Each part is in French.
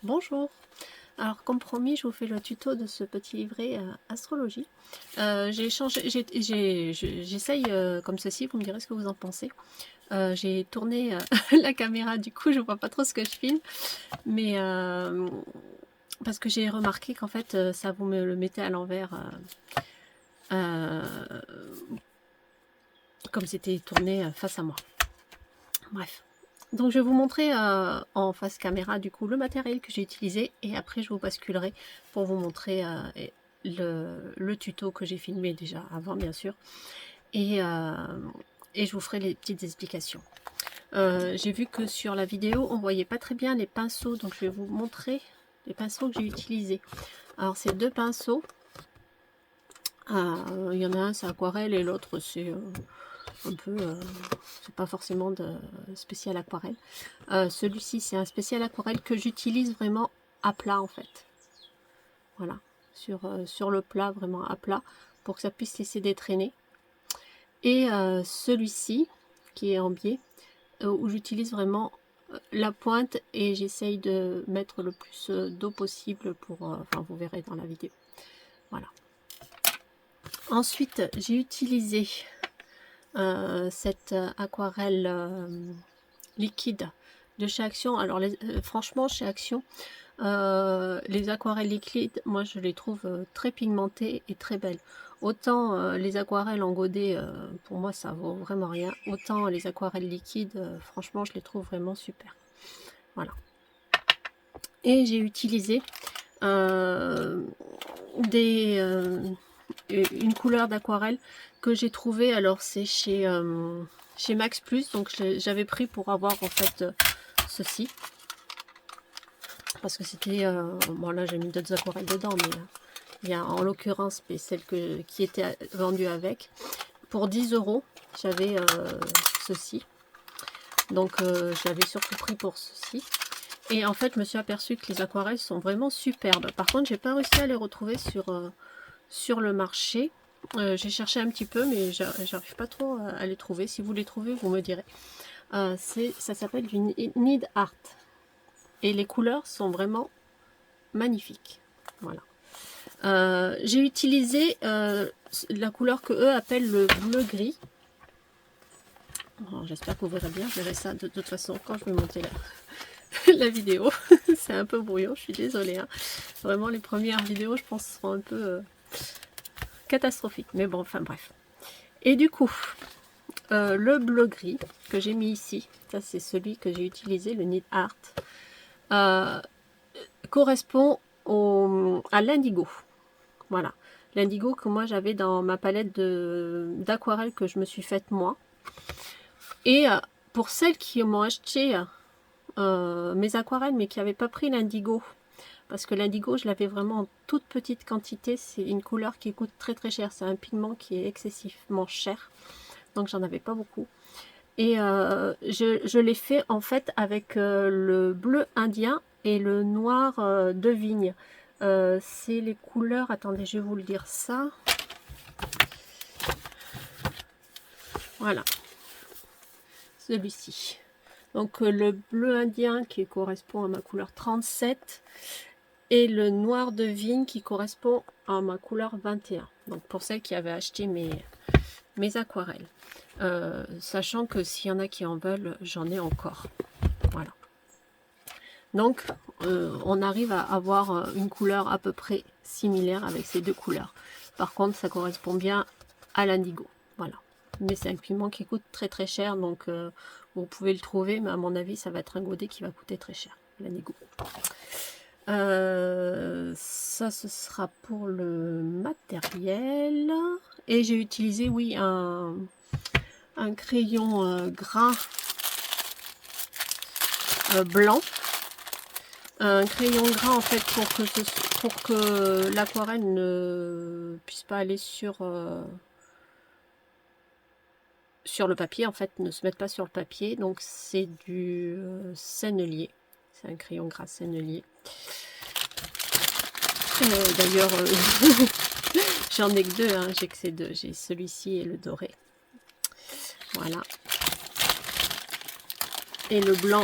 Bonjour. Alors comme promis, je vous fais le tuto de ce petit livret astrologie. J'essaye comme ceci, vous me direz ce que vous en pensez. J'ai tourné la caméra, du coup je vois pas trop ce que je filme, mais parce que j'ai remarqué qu'en fait ça vous me le mettez à l'envers, comme c'était tourné face à moi. Bref. Donc je vais vous montrer en face caméra du coup le matériel que j'ai utilisé et après je vous basculerai pour vous montrer le tuto que j'ai filmé déjà avant bien sûr et, je vous ferai les petites explications. J'ai vu que sur la vidéo on voyait pas très bien les pinceaux, donc je vais vous montrer les pinceaux que j'ai utilisés. Alors c'est deux pinceaux, il y en a un c'est aquarelle et l'autre c'est un peu, c'est pas forcément de spécial aquarelle. Celui-ci c'est un spécial aquarelle que j'utilise vraiment à plat en fait. Voilà, sur le plat, vraiment à plat, pour que ça puisse laisser des traînées. Et celui-ci qui est en biais, où j'utilise vraiment la pointe et j'essaye de mettre le plus d'eau possible pour, enfin vous verrez dans la vidéo. Voilà. Ensuite j'ai utilisé cette aquarelle liquide de chez Action. Alors franchement chez Action, les aquarelles liquides, moi je les trouve très pigmentées et très belles. Autant les aquarelles en godet, pour moi ça vaut vraiment rien. Autant les aquarelles liquides, franchement je les trouve vraiment super. Voilà. Et j'ai utilisé une couleur d'aquarelle que j'ai trouvé. Alors c'est chez Max Plus, donc j'avais pris pour avoir en fait ceci. Parce que c'était... bon là j'ai mis d'autres aquarelles dedans, mais il y a en l'occurrence celle qui était vendue avec. Pour 10 €, j'avais ceci. Donc j'avais surtout pris pour ceci. Et en fait je me suis aperçue que les aquarelles sont vraiment superbes. Par contre j'ai pas réussi à les retrouver sur le marché. J'ai cherché un petit peu mais j'arrive pas trop à les trouver. Si vous les trouvez vous me direz. Ça s'appelle du Need Art. Et les couleurs sont vraiment magnifiques. Voilà. J'ai utilisé la couleur que eux appellent le bleu gris. J'espère que vous verrez bien. Je verrai ça de toute façon quand je vais monter la vidéo. C'est un peu brouillon, je suis désolée. Hein. Vraiment, les premières vidéos, je pense, seront un peu catastrophiques. Mais bon, enfin bref. Et du coup, le bleu gris que j'ai mis ici, ça c'est celui que j'ai utilisé, le Need Art, correspond à l'indigo. Voilà, l'indigo que moi j'avais dans ma palette d'aquarelle que je me suis faite moi. Et pour celles qui m'ont acheté mes aquarelles mais qui n'avaient pas pris l'indigo, parce que l'indigo je l'avais vraiment en toute petite quantité, c'est une couleur qui coûte très très cher, c'est un pigment qui est excessivement cher, donc j'en avais pas beaucoup. Et je l'ai fait en fait avec le bleu indien et le noir de vigne. C'est les couleurs, attendez je vais vous le dire ça. Voilà, celui-ci. Donc le bleu indien qui correspond à ma couleur 37 et le noir de vigne qui correspond à ma couleur 21. Donc pour celles qui avaient acheté mes aquarelles. Sachant que s'il y en a qui en veulent, j'en ai encore. Voilà. Donc on arrive à avoir une couleur à peu près similaire avec ces deux couleurs. Par contre ça correspond bien à l'indigo. Voilà. Mais c'est un pigment qui coûte très très cher, donc vous pouvez le trouver, mais à mon avis ça va être un godet qui va coûter très cher, l'indigo. Ça ce sera pour le matériel. Et j'ai utilisé, oui, un crayon gras blanc. Un crayon gras en fait pour que l'aquarelle ne puisse pas aller sur le papier, en fait, ne se mette pas sur le papier. Donc c'est du sennelier. C'est un crayon gras sennelier. D'ailleurs, j'en ai que deux, hein, j'ai que ces deux. J'ai celui-ci et le doré. Voilà. Et le blanc,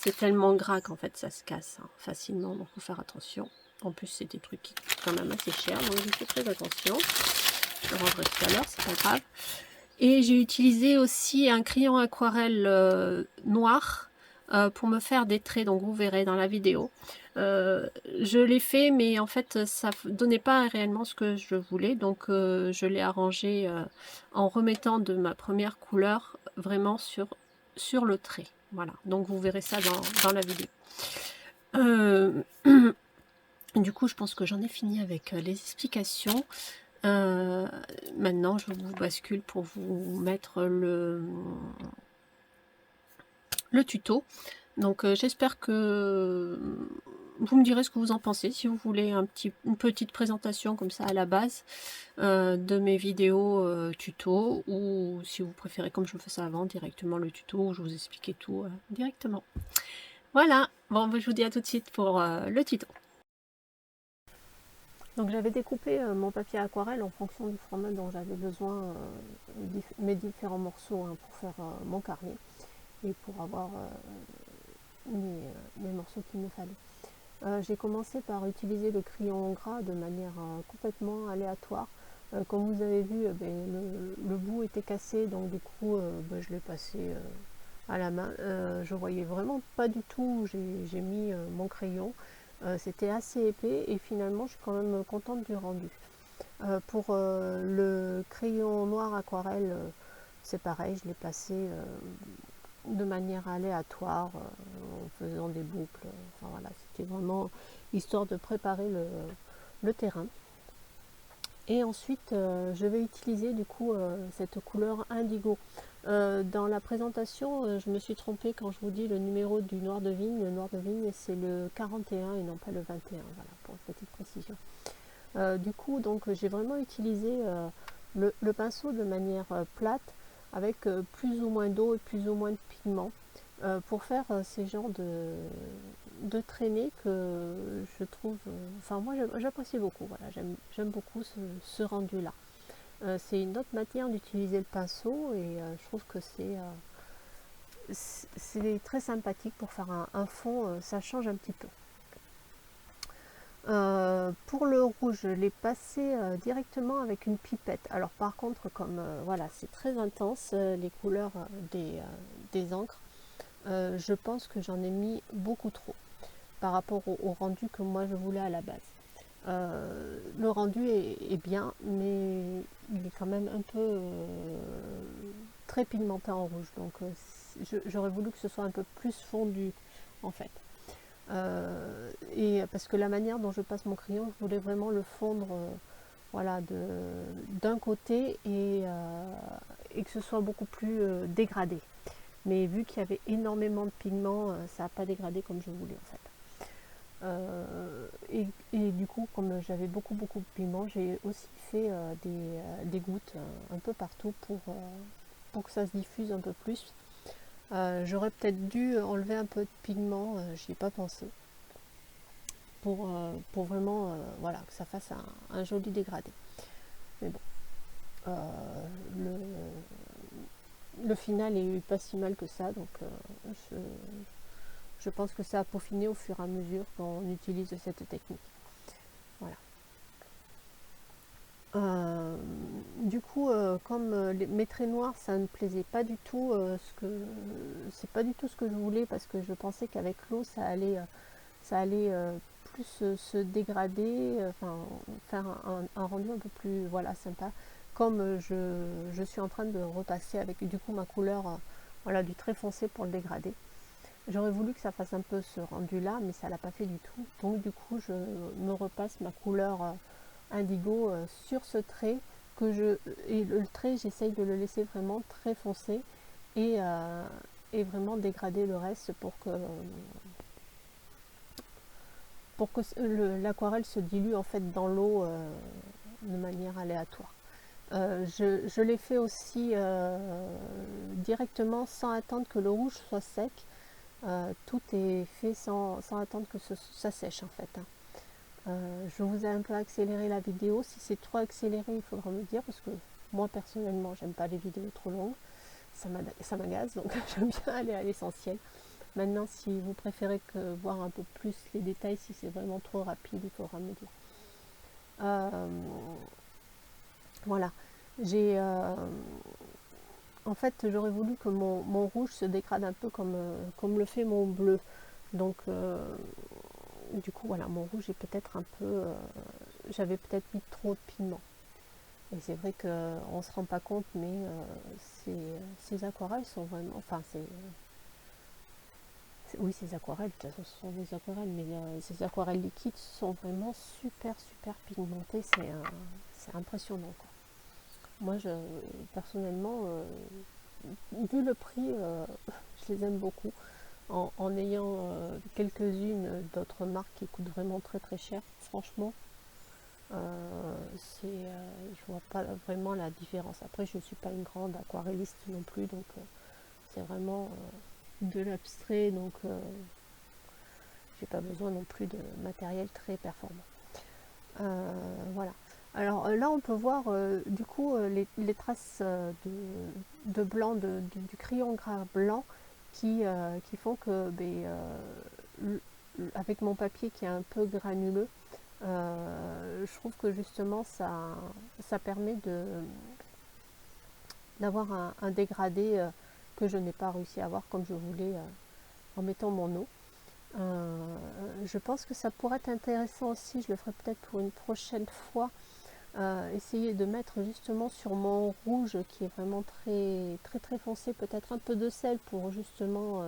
c'est tellement gras qu'en fait ça se casse hein, facilement, donc il faut faire attention. En plus c'est des trucs qui coûtent quand même assez cher, donc je fais très attention. Je rangerai tout à l'heure, c'est pas grave. Et j'ai utilisé aussi un crayon aquarelle noir pour me faire des traits, donc vous verrez dans la vidéo. Je l'ai fait, mais en fait ça donnait pas réellement ce que je voulais, donc je l'ai arrangé en remettant de ma première couleur vraiment sur le trait. Voilà, donc vous verrez ça dans la vidéo. Du coup, je pense que j'en ai fini avec les explications. Maintenant, je vous bascule pour vous mettre le tuto. Donc, j'espère que vous me direz ce que vous en pensez. Si vous voulez une petite présentation comme ça à la base de mes vidéos tuto, ou si vous préférez comme je fais ça avant, directement le tuto où je vous expliquais tout directement. Voilà, bon, je vous dis à tout de suite pour le tuto. Donc j'avais découpé mon papier aquarelle en fonction du format dont j'avais besoin, mes différents morceaux hein, pour faire mon carnet et pour avoir les morceaux qu'il me fallait. J'ai commencé par utiliser le crayon gras de manière complètement aléatoire. Comme vous avez vu, le bout était cassé, donc du coup je l'ai passé à la main. Je voyais vraiment pas du tout où j'ai mis mon crayon. C'était assez épais et finalement je suis quand même contente du rendu. Pour le crayon noir aquarelle, c'est pareil, je l'ai passé de manière aléatoire en faisant des boucles. Enfin voilà, c'était vraiment histoire de préparer le terrain. Et ensuite je vais utiliser du coup cette couleur indigo. Dans la présentation je me suis trompée quand je vous dis le numéro du noir de vigne. Le noir de vigne c'est le 41 et non pas le 21, voilà, pour une petite précision. Du coup donc j'ai vraiment utilisé le pinceau de manière plate avec plus ou moins d'eau et plus ou moins de pigments pour faire ces genres de traînées que je trouve, enfin moi j'apprécie beaucoup, voilà, j'aime beaucoup ce rendu là. C'est une autre manière d'utiliser le pinceau et je trouve que c'est très sympathique pour faire un fond, ça change un petit peu. Pour le rouge, je l'ai passé directement avec une pipette. Alors par contre, comme voilà, c'est très intense les couleurs des encres, je pense que j'en ai mis beaucoup trop par rapport au rendu que moi je voulais à la base. Le rendu est bien, mais il est quand même un peu très pigmenté en rouge, donc j'aurais voulu que ce soit un peu plus fondu en fait. Et parce que la manière dont je passe mon crayon, je voulais vraiment le fondre voilà, d'un côté et que ce soit beaucoup plus dégradé. Mais vu qu'il y avait énormément de pigments, ça n'a pas dégradé comme je voulais en fait. Et du coup, comme j'avais beaucoup de pigments, j'ai aussi fait des gouttes un peu partout pour que ça se diffuse un peu plus. J'aurais peut-être dû enlever un peu de pigment, j'y ai pas pensé, pour vraiment voilà, que ça fasse un joli dégradé. Mais bon, le final est pas si mal que ça, donc je pense que ça a peaufiné au fur et à mesure qu'on utilise cette technique. Voilà. Du coup, comme mes traits noirs, ça ne me plaisait pas du tout, c'est pas du tout ce que je voulais parce que je pensais qu'avec l'eau, ça allait plus se dégrader, enfin faire un rendu un peu plus voilà sympa. Comme je suis en train de repasser avec du coup ma couleur voilà du très foncé pour le dégrader. J'aurais voulu que ça fasse un peu ce rendu là, mais ça l'a pas fait du tout. Donc du coup, je me repasse ma couleur indigo sur ce trait et le trait, j'essaye de le laisser vraiment très foncé et vraiment dégrader le reste pour que l'aquarelle se dilue en fait dans l'eau de manière aléatoire. Je l'ai fait aussi directement sans attendre que le rouge soit sec. Tout est fait sans attendre que ça sèche en fait. Je vous ai un peu accéléré la vidéo. Si c'est trop accéléré, il faudra me dire parce que moi personnellement, j'aime pas les vidéos trop longues. Ça m'agace, donc j'aime bien aller à l'essentiel. Maintenant, si vous préférez voir un peu plus les détails, si c'est vraiment trop rapide, il faudra me dire. Voilà. J'ai en fait, j'aurais voulu que mon rouge se dégrade un peu comme le fait mon bleu. Donc, du coup, voilà, mon rouge est peut-être un peu... j'avais peut-être mis trop de pigments. Et c'est vrai qu'on ne se rend pas compte, mais ces aquarelles sont vraiment... Enfin, oui, ces aquarelles, de toute façon, ce sont des aquarelles, mais ces aquarelles liquides sont vraiment super, super pigmentées. C'est impressionnant, quoi. Moi, personnellement, vu le prix, je les aime beaucoup. En ayant quelques-unes d'autres marques qui coûtent vraiment très très cher, franchement, je vois pas vraiment la différence. Après, je ne suis pas une grande aquarelliste non plus, donc c'est vraiment de l'abstrait, donc j'ai pas besoin non plus de matériel très performant. Voilà. Alors là, on peut voir du coup les traces de blanc du crayon gras blanc qui font que avec mon papier qui est un peu granuleux, je trouve que justement ça permet d'avoir un dégradé que je n'ai pas réussi à avoir comme je voulais en mettant mon eau. Je pense que ça pourrait être intéressant aussi, je le ferai peut-être pour une prochaine fois, essayer de mettre justement sur mon rouge qui est vraiment très très très foncé, peut-être un peu de sel pour justement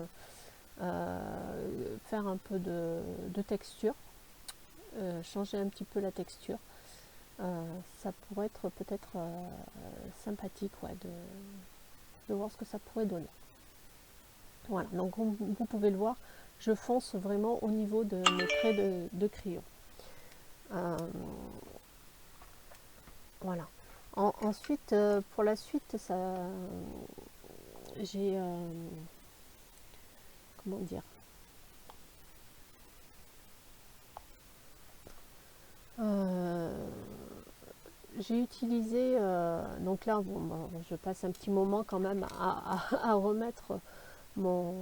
faire un peu de texture, changer un petit peu la texture. Ça pourrait être peut-être sympathique, ouais, de voir ce que ça pourrait donner. Voilà, donc vous pouvez le voir, je fonce vraiment au niveau de mes traits de crayon. Voilà. Ensuite, pour la suite, j'ai comment dire, j'ai utilisé, donc là, je passe un petit moment quand même à remettre mon,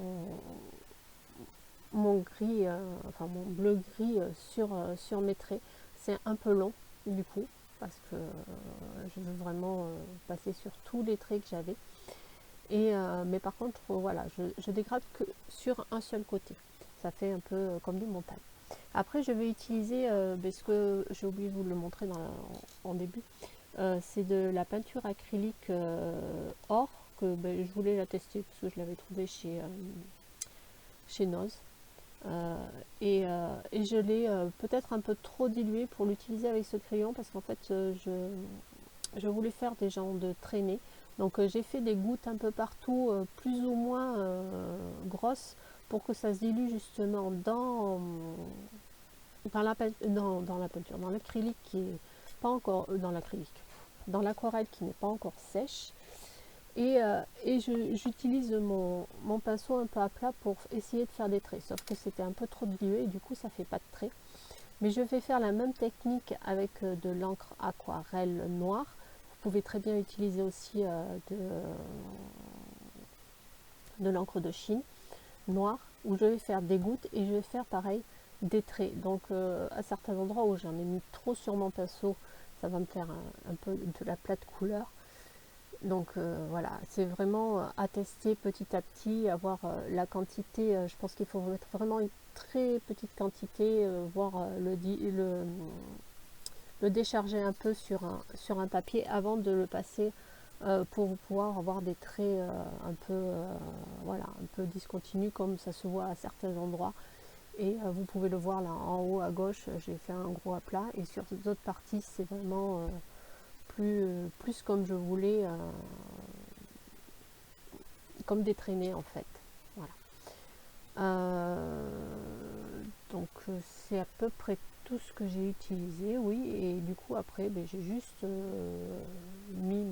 mon gris, enfin mon bleu gris sur mes traits. C'est un peu long du coup, parce que je veux vraiment passer sur tous les traits que j'avais. Mais par contre, voilà, je dégrade que sur un seul côté. Ça fait un peu comme des montagnes. Après, je vais utiliser, parce que j'ai oublié de vous le montrer en début, c'est de la peinture acrylique or, que je voulais la tester parce que je l'avais trouvée chez Noz. Et je l'ai peut-être un peu trop dilué pour l'utiliser avec ce crayon, parce qu'en fait, je voulais faire des genres de traînées. Donc j'ai fait des gouttes un peu partout, plus ou moins grosses, pour que ça se dilue justement dans la peinture, dans l'acrylique qui est pas encore dans l'acrylique, dans l'aquarelle qui n'est pas encore sèche. Et j'utilise mon pinceau un peu à plat pour essayer de faire des traits, sauf que c'était un peu trop dilué et du coup ça fait pas de traits. Mais je vais faire la même technique avec de l'encre aquarelle noire. Vous pouvez très bien utiliser aussi de l'encre de Chine noire, où je vais faire des gouttes et je vais faire pareil des traits. Donc à certains endroits où j'en ai mis trop sur mon pinceau, ça va me faire un peu de la plate couleur. Donc voilà, c'est vraiment à tester petit à petit, avoir la quantité. Je pense qu'il faut mettre vraiment une très petite quantité, voire le décharger un peu sur un papier avant de le passer pour pouvoir avoir des traits un peu voilà, un peu discontinus comme ça se voit à certains endroits. Et vous pouvez le voir là en haut à gauche, j'ai fait un gros aplat, et sur d'autres parties c'est vraiment plus comme je voulais, comme des traînées en fait. Voilà. Donc c'est à peu près tout ce que j'ai utilisé, oui, et du coup après j'ai juste mis